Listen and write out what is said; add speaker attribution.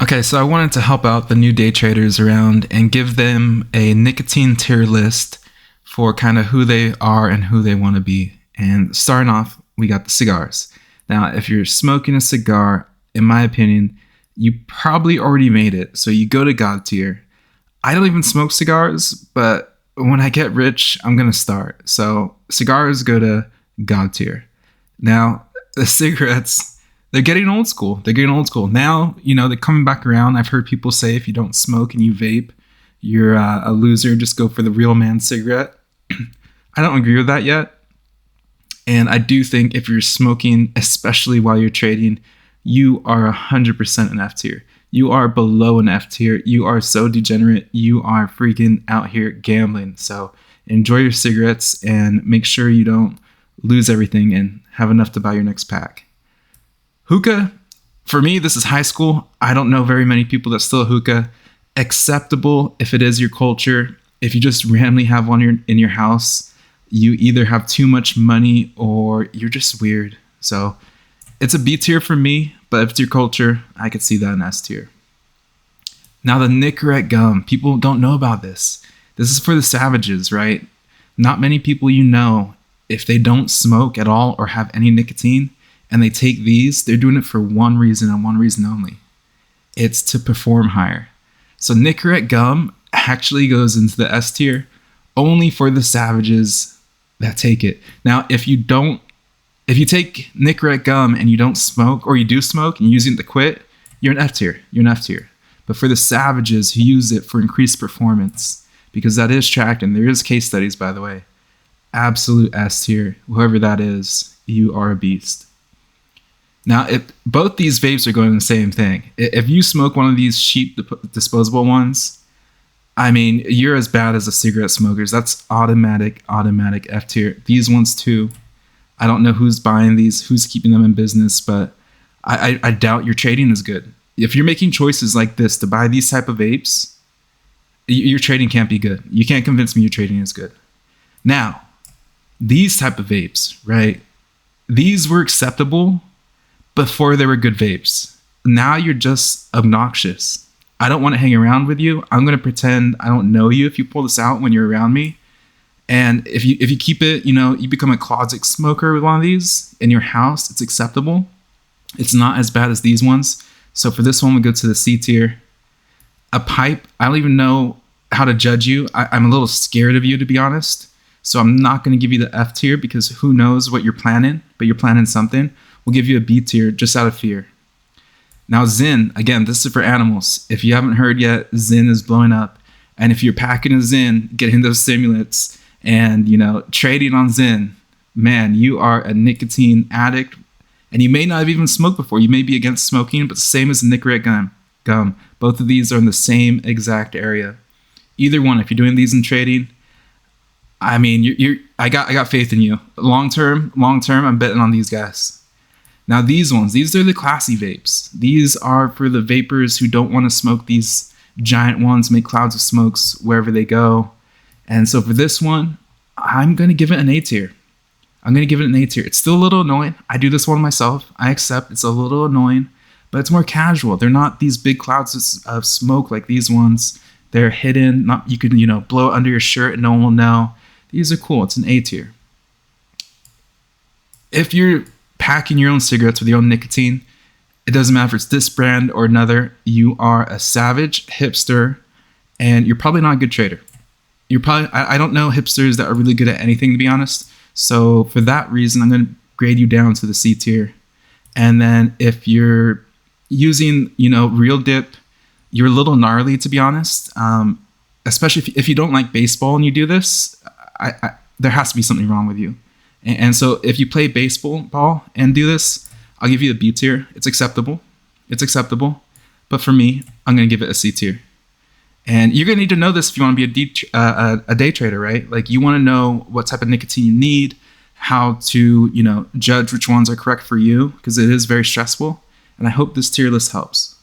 Speaker 1: Okay, so I wanted to help out the new day traders around and give them a nicotine tier list for kind of who they are and who they want to be. And starting off, we got the cigars. Now, if you're smoking a cigar, in my opinion, you probably already made it. So you go to God tier. I don't even smoke cigars, but when I get rich, I'm going to start. So cigars go to God tier. Now, the cigarettes, they're getting old school. They're getting old school. Now, they're coming back around. I've heard people say if you don't smoke and you vape, you're a loser. Just go for the real man cigarette. I don't agree with that yet. And I do think if you're smoking, especially while you're trading, you are 100% an F tier. You are below an F tier. You are so degenerate. You are freaking out here gambling. So enjoy your cigarettes and make sure you don't lose everything and have enough to buy your next pack. Hookah, for me, this is high school. I don't know very many people that still hookah. Acceptable if it is your culture. If you just randomly have one in your house, you either have too much money or you're just weird. So it's a B tier for me, but if it's your culture, I could see that in S tier. Now the Nicorette gum, people don't know about this. This is for the savages, right? Not many people if they don't smoke at all or have any nicotine and they take these, they're doing it for one reason and one reason only. It's to perform higher. So Nicorette gum actually goes into the S tier only for the savages that take it. Now, if you take Nicorette gum and you don't smoke, or you do smoke and you're using it to quit, you're an F tier. You're an F tier. But for the savages who use it for increased performance, because that is tracked and there is case studies, by the way, absolute S tier. Whoever that is, you are a beast. Now, if both these vapes are going the same thing. If you smoke one of these cheap disposable ones, I mean, you're as bad as the cigarette smokers. That's automatic F tier. These ones too. I don't know who's buying these, who's keeping them in business, but I doubt your trading is good. If you're making choices like this to buy these type of vapes, your trading can't be good. You can't convince me your trading is good. Now, these type of vapes, right? These were acceptable before they were good vapes. Now you're just obnoxious. I don't want to hang around with you. I'm going to pretend I don't know you if you pull this out when you're around me. And if you keep it, you become a closet smoker with one of these in your house, it's acceptable. It's not as bad as these ones. So for this one, we go to the C tier. A pipe, I don't even know how to judge you. I'm a little scared of you, to be honest. So I'm not going to give you the F tier because who knows what you're planning, but you're planning something. We'll give you a B tier just out of fear. Now Zyn, again, this is for animals. If you haven't heard yet, Zyn is blowing up. And if you're packing a Zyn, getting those stimulants, and trading on Zyn, man, you are a nicotine addict, and you may not have even smoked before. You may be against smoking, but same as the Nicorette gum. Both of these are in the same exact area. Either one, if you're doing these in trading, I mean, I got faith in you. Long term, I'm betting on these guys. Now these are the classy vapes. These are for the vapors who don't want to smoke these giant ones, make clouds of smokes wherever they go. And so for this one, I'm going to give it an A tier. It's still a little annoying. I do this one myself. I accept it's a little annoying, but it's more casual. They're not these big clouds of smoke like these ones. They're hidden. You can, blow it under your shirt and no one will know. These are cool. It's an A tier. If you're packing your own cigarettes with your own nicotine, it doesn't matter if it's this brand or another. You are a savage hipster, and you're probably not a good trader. I don't know hipsters that are really good at anything, to be honest. So for that reason, I'm going to grade you down to the C tier. And then if you're using, real dip, you're a little gnarly, to be honest. Especially if you don't like baseball and you do this, there has to be something wrong with you. And so if you play baseball and do this, I'll give you a B tier. It's acceptable. But for me, I'm going to give it a C tier. And you're going to need to know this if you want to be a day trader, right? Like, you want to know what type of nicotine you need, how to, judge which ones are correct for you, because it is very stressful. And I hope this tier list helps.